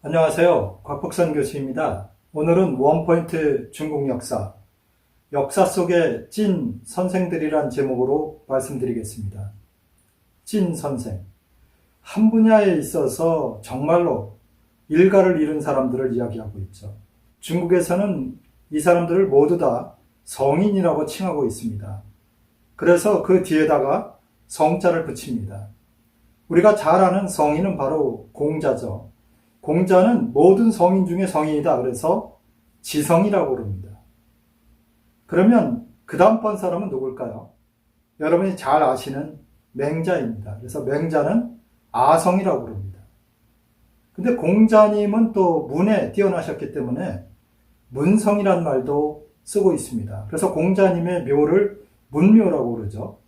안녕하세요. 곽복선 교수입니다. 오늘은 원포인트 중국 역사 속의 찐 선생들이란 제목으로 말씀드리겠습니다. 찐 선생. 한 분야에 있어서 정말로 일가를 이룬 사람들을 이야기하고 있죠. 중국에서는 이 사람들을 모두 다 성인이라고 칭하고 있습니다. 그래서 그 뒤에다가 성자를 붙입니다. 우리가 잘 아는 성인은 바로 공자죠. 공자는 모든 성인 중에 성인이다. 그래서 지성이라고 부릅니다. 그러면 그 다음번 사람은 누굴까요? 여러분이 잘 아시는 맹자입니다. 그래서 맹자는 아성이라고 부릅니다. 근데 공자님은 또 문에 뛰어나셨기 때문에 문성이란 말도 쓰고 있습니다. 그래서 공자님의 묘를 문묘라고 그러죠.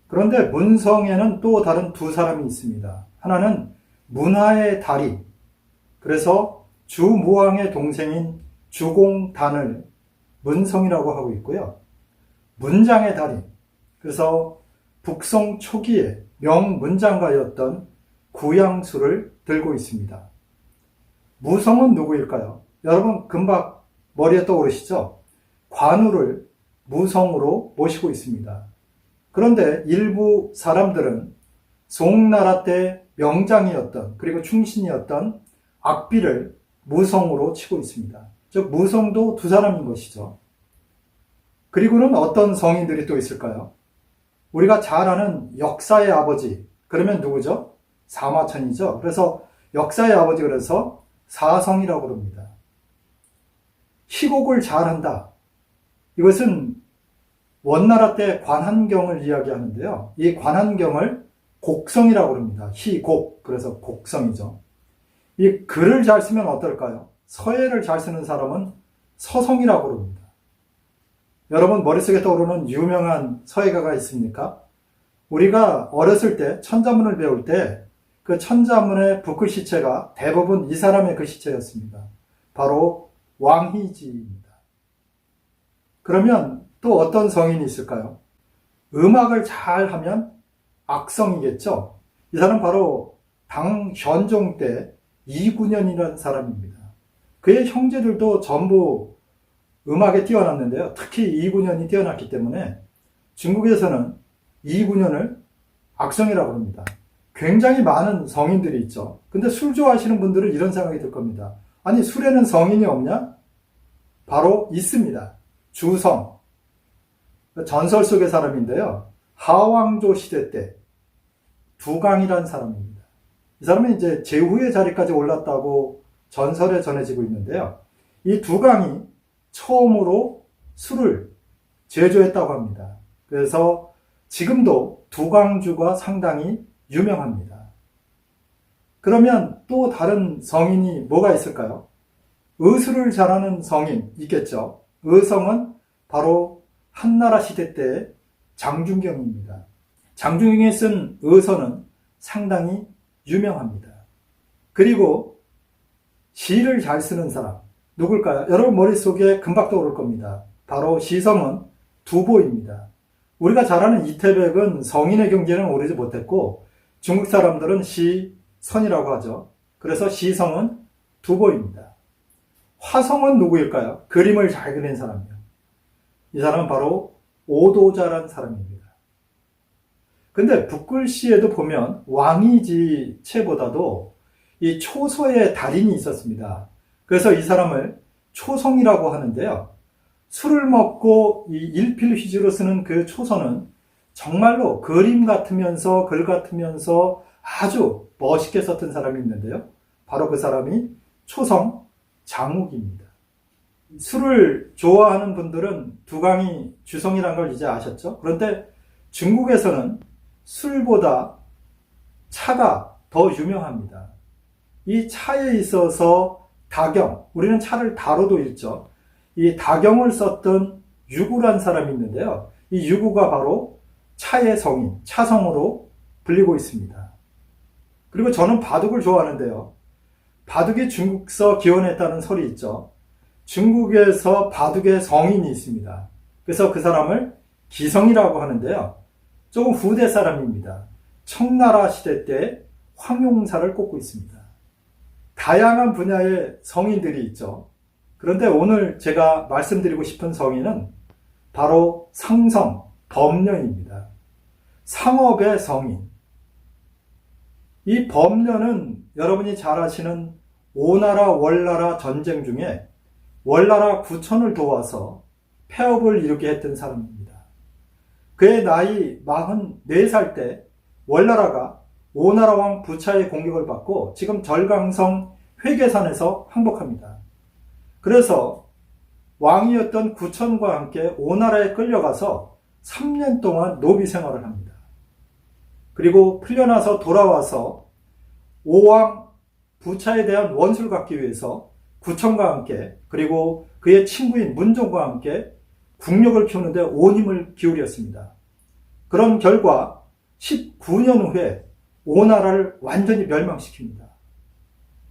그런데 문성에는 또 다른 두 사람이 있습니다. 하나는 문화의 달인, 그래서 주무왕의 동생인 주공단을 문성이라고 하고 있고요. 문장의 달인, 그래서 북송 초기에 명문장가였던 구양수를 들고 있습니다. 무성은 누구일까요? 여러분 금방 머리에 떠오르시죠? 관우를 무성으로 모시고 있습니다. 그런데 일부 사람들은 송나라 때 명장이었던 그리고 충신이었던 악비를 무성으로 치고 있습니다. 즉 무성도 두 사람인 것이죠. 그리고는 어떤 성인들이 또 있을까요? 우리가 잘 아는 역사의 아버지, 그러면 누구죠? 사마천이죠. 그래서 역사의 아버지, 그래서 사성이라고 합니다. 희곡을 잘한다. 이것은 원나라 때 관한경을 이야기하는데요. 이 관한경을 곡성이라고 합니다. 희곡, 그래서 곡성이죠. 이 글을 잘 쓰면 어떨까요? 서예를 잘 쓰는 사람은 서성이라고 합니다. 여러분 머릿속에 떠오르는 유명한 서예가가 있습니까? 우리가 어렸을 때 천자문을 배울 때 그 천자문의 붓글씨체가 대부분 이 사람의 글씨체였습니다. 바로 왕희지입니다. 그러면 또 어떤 성인이 있을까요? 음악을 잘 하면 악성이겠죠? 이 사람 바로 당 현종 때 이군현이라는 사람입니다. 그의 형제들도 전부 음악에 뛰어났는데요. 특히 이군현이 뛰어났기 때문에 중국에서는 이군현을 악성이라고 합니다. 굉장히 많은 성인들이 있죠. 근데 술 좋아하시는 분들은 이런 생각이 들 겁니다. 아니 술에는 성인이 없냐? 바로 있습니다. 주성. 전설 속의 사람인데요. 하왕조 시대 때 두강이라는 사람입니다. 이 사람은 이제 제후의 자리까지 올랐다고 전설에 전해지고 있는데요. 이 두강이 처음으로 술을 제조했다고 합니다. 그래서 지금도 두강주가 상당히 유명합니다. 그러면 또 다른 성인이 뭐가 있을까요? 의술을 잘하는 성인 있겠죠. 의성은 바로 한나라 시대 때 장준경입니다. 장준경이 쓴 의서는 상당히 유명합니다. 그리고 시를 잘 쓰는 사람 누굴까요? 여러분 머릿속에 금방 떠오를 겁니다. 바로 시성은 두보입니다. 우리가 잘 아는 이태백은 성인의 경지에는 오르지 못했고 중국 사람들은 시선이라고 하죠. 그래서 시성은 두보입니다. 화성은 누구일까요? 그림을 잘 그린 사람이요. 이 사람은 바로 오도자라는 사람입니다. 근데 붓글씨에도 보면 왕이지 체보다도 이 초서의 달인이 있었습니다. 그래서 이 사람을 초성이라고 하는데요. 술을 먹고 이 일필휘지로 쓰는 그 초서는 정말로 그림 같으면서 글 같으면서 아주 멋있게 썼던 사람이 있는데요. 바로 그 사람이 초성 장욱입니다. 술을 좋아하는 분들은 두강이 주성이라는 걸 이제 아셨죠? 그런데 중국에서는 술보다 차가 더 유명합니다. 이 차에 있어서 다경, 우리는 차를 다로도 읽죠. 이 다경을 썼던 유구란 사람이 있는데요. 이 유구가 바로 차의 성인, 차성으로 불리고 있습니다. 그리고 저는 바둑을 좋아하는데요. 바둑이 중국서 기원했다는 설이 있죠. 중국에서 바둑의 성인이 있습니다. 그래서 그 사람을 기성이라고 하는데요. 조금 후대 사람입니다. 청나라 시대 때 황용사를 꼽고 있습니다. 다양한 분야의 성인들이 있죠. 그런데 오늘 제가 말씀드리고 싶은 성인은 바로 상성, 법녀입니다. 상업의 성인. 이 법녀는 여러분이 잘 아시는 오나라 월나라 전쟁 중에 월나라 구천을 도와서 폐업을 이루게 했던 사람입니다. 그의 나이 44살 때 월나라가 오나라 왕 부차의 공격을 받고 지금 절강성 회계산에서 항복합니다. 그래서 왕이었던 구천과 함께 오나라에 끌려가서 3년 동안 노비 생활을 합니다. 그리고 풀려나서 돌아와서 오왕 부차에 대한 원수를 갚기 위해서 구천과 함께 그리고 그의 친구인 문종과 함께 국력을 키우는데 온 힘을 기울였습니다. 그런 결과 19년 후에 오나라를 완전히 멸망시킵니다.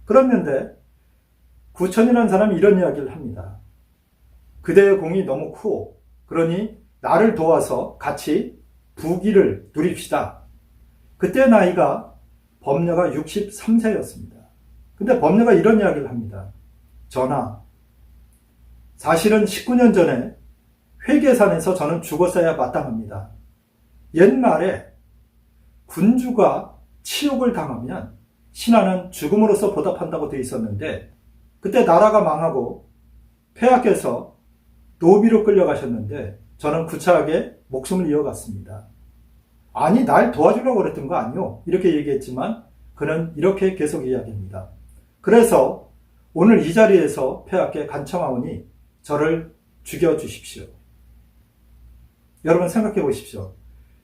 그랬는데 구천이라는 사람이 이런 이야기를 합니다. 그대의 공이 너무 크고 그러니 나를 도와서 같이 부귀를 누립시다. 그때 나이가 법녀가 63세였습니다. 근데 법녀가 이런 이야기를 합니다. 전하, 사실은 19년 전에 회계산에서 저는 죽었어야 마땅합니다. 옛말에 군주가 치욕을 당하면 신하는 죽음으로써 보답한다고 되어 있었는데 그때 나라가 망하고 폐하께서 노비로 끌려가셨는데 저는 구차하게 목숨을 이어갔습니다. 아니, 날 도와주려고 그랬던 거 아니요? 이렇게 얘기했지만 그는 이렇게 계속 이야기합니다. 그래서 오늘 이 자리에서 폐하께 간청하오니 저를 죽여주십시오. 여러분 생각해 보십시오.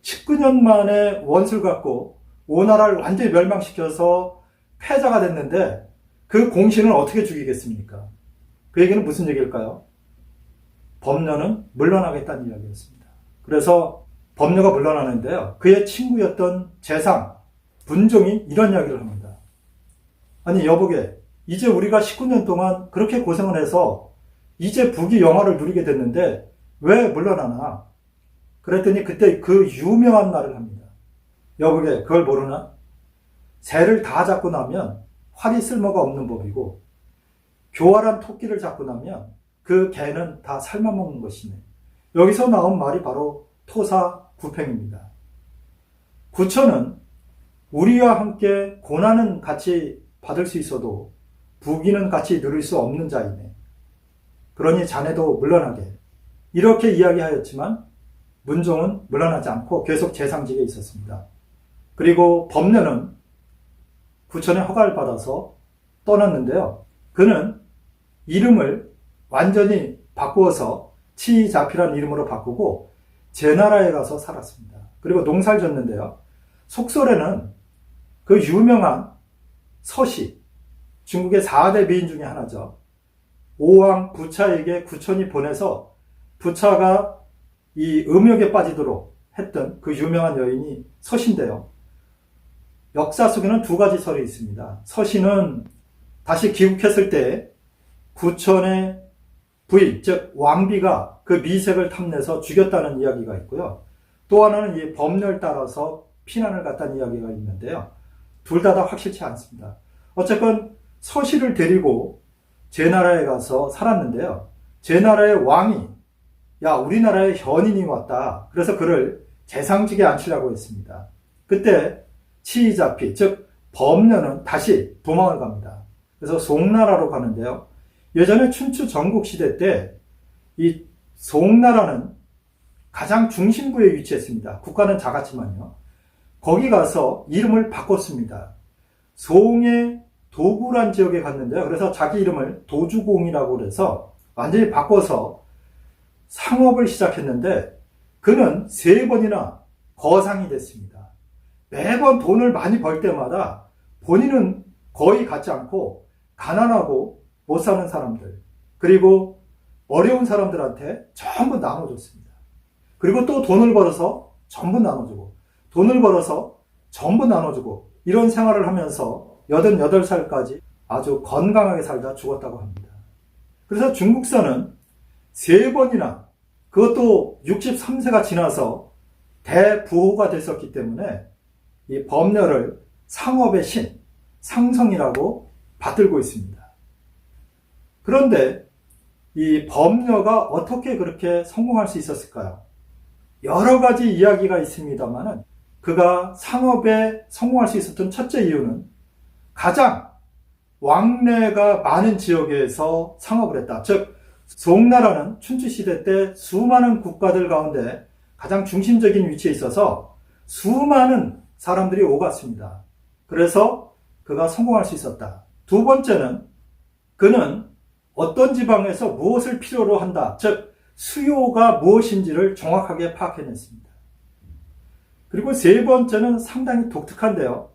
19년 만에 원수를 갖고 오나라를 완전히 멸망시켜서 패자가 됐는데 그 공신을 어떻게 죽이겠습니까? 그 얘기는 무슨 얘기일까요? 법녀는 물러나겠다는 이야기였습니다. 그래서 법녀가 물러나는데요. 그의 친구였던 재상, 문종이 이런 이야기를 합니다. 아니 여보게, 이제 우리가 19년 동안 그렇게 고생을 해서 이제 부귀 영화를 누리게 됐는데 왜 물러나나? 그랬더니 그때 그 유명한 말을 합니다. 여보게, 그걸 모르나? 새를 다 잡고 나면 활이 쓸모가 없는 법이고 교활한 토끼를 잡고 나면 그 개는 다 삶아먹는 것이네. 여기서 나온 말이 바로 토사구팽입니다. 구천은 우리와 함께 고난은 같이 받을 수 있어도 부귀는 같이 누릴 수 없는 자이네. 그러니 자네도 물러나게. 이렇게 이야기하였지만 문종은 물러나지 않고 계속 재상직에 있었습니다. 그리고 법녀는 구천의 허가를 받아서 떠났는데요. 그는 이름을 완전히 바꾸어서 치자피라는 이름으로 바꾸고 제나라에 가서 살았습니다. 그리고 농사를 졌는데요. 속설에는 그 유명한 서시, 중국의 4대 미인 중에 하나죠. 오왕 부차에게 구천이 보내서 부차가 이 음욕에 빠지도록 했던 그 유명한 여인이 서시인데요. 역사 속에는 두 가지 설이 있습니다. 서시는 다시 귀국했을 때 구천의 부인, 즉 왕비가 그 미색을 탐내서 죽였다는 이야기가 있고요. 또 하나는 이 법렬 따라서 피난을 갔다는 이야기가 있는데요. 둘 다 확실치 않습니다. 어쨌건 서시를 데리고 제나라에 가서 살았는데요. 제나라의 왕이 야, 우리나라에 현인이 왔다. 그래서 그를 재상직에 앉히려고 했습니다. 그때 치이자피, 즉 법녀는 다시 도망을 갑니다. 그래서 송나라로 가는데요. 예전에 춘추 전국시대 때 이 송나라는 가장 중심부에 위치했습니다. 국가는 작았지만요. 거기 가서 이름을 바꿨습니다. 송의 도구란 지역에 갔는데요. 그래서 자기 이름을 도주공이라고 해서 완전히 바꿔서 상업을 시작했는데 그는 3번이나 거상이 됐습니다. 매번 돈을 많이 벌 때마다 본인은 거의 갖지 않고 가난하고 못 사는 사람들, 그리고 어려운 사람들한테 전부 나눠줬습니다. 그리고 또 돈을 벌어서 전부 나눠주고, 돈을 벌어서 전부 나눠주고, 이런 생활을 하면서 88살까지 아주 건강하게 살다 죽었다고 합니다. 그래서 중국사는 3번이나, 그것도 63세가 지나서 대부호가 됐었기 때문에 이 법녀를 상업의 신, 상성이라고 받들고 있습니다. 그런데 이 범녀가 어떻게 그렇게 성공할 수 있었을까요? 여러 가지 이야기가 있습니다만 그가 상업에 성공할 수 있었던 첫째 이유는 가장 왕래가 많은 지역에서 상업을 했다. 즉 송나라는 춘추시대 때 수많은 국가들 가운데 가장 중심적인 위치에 있어서 수많은 사람들이 오갔습니다. 그래서 그가 성공할 수 있었다. 두 번째는 그는 어떤 지방에서 무엇을 필요로 한다. 즉 수요가 무엇인지를 정확하게 파악해냈습니다. 그리고 세 번째는 상당히 독특한데요.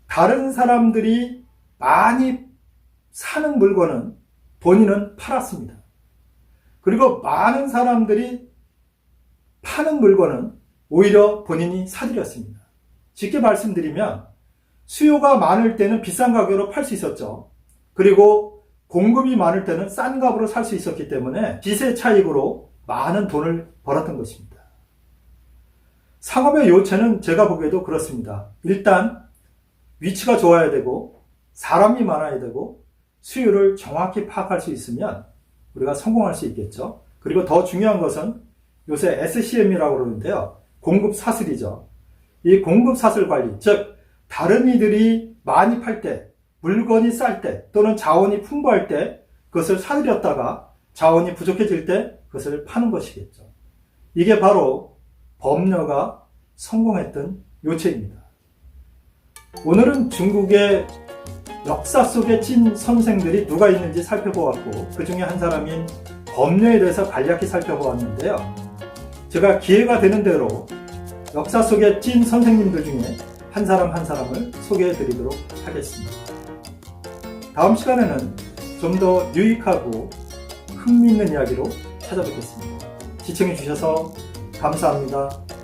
다른 사람들이 많이 사는 물건은 본인은 팔았습니다. 그리고 많은 사람들이 파는 물건은 오히려 본인이 사들였습니다. 쉽게 말씀드리면 수요가 많을 때는 비싼 가격으로 팔 수 있었죠. 그리고 공급이 많을 때는 싼 값으로 살 수 있었기 때문에 기세 차익으로 많은 돈을 벌었던 것입니다. 상업의 요체는 제가 보기에도 그렇습니다. 일단 위치가 좋아야 되고 사람이 많아야 되고 수요를 정확히 파악할 수 있으면 우리가 성공할 수 있겠죠. 그리고 더 중요한 것은 요새 SCM이라고 그러는데요. 공급 사슬이죠. 이 공급 사슬 관리, 즉 다른 이들이 많이 팔 때, 물건이 쌀 때 또는 자원이 풍부할 때 그것을 사들였다가 자원이 부족해질 때 그것을 파는 것이겠죠. 이게 바로 범녀가 성공했던 요체입니다. 오늘은 중국의 역사 속에 찐 선생들이 누가 있는지 살펴보았고 그 중에 한 사람인 범녀에 대해서 간략히 살펴보았는데요. 제가 기회가 되는 대로 역사 속의 찐 선생님들 중에 한 사람 한 사람을 소개해 드리도록 하겠습니다. 다음 시간에는 좀 더 유익하고 흥미있는 이야기로 찾아뵙겠습니다. 시청해 주셔서 감사합니다.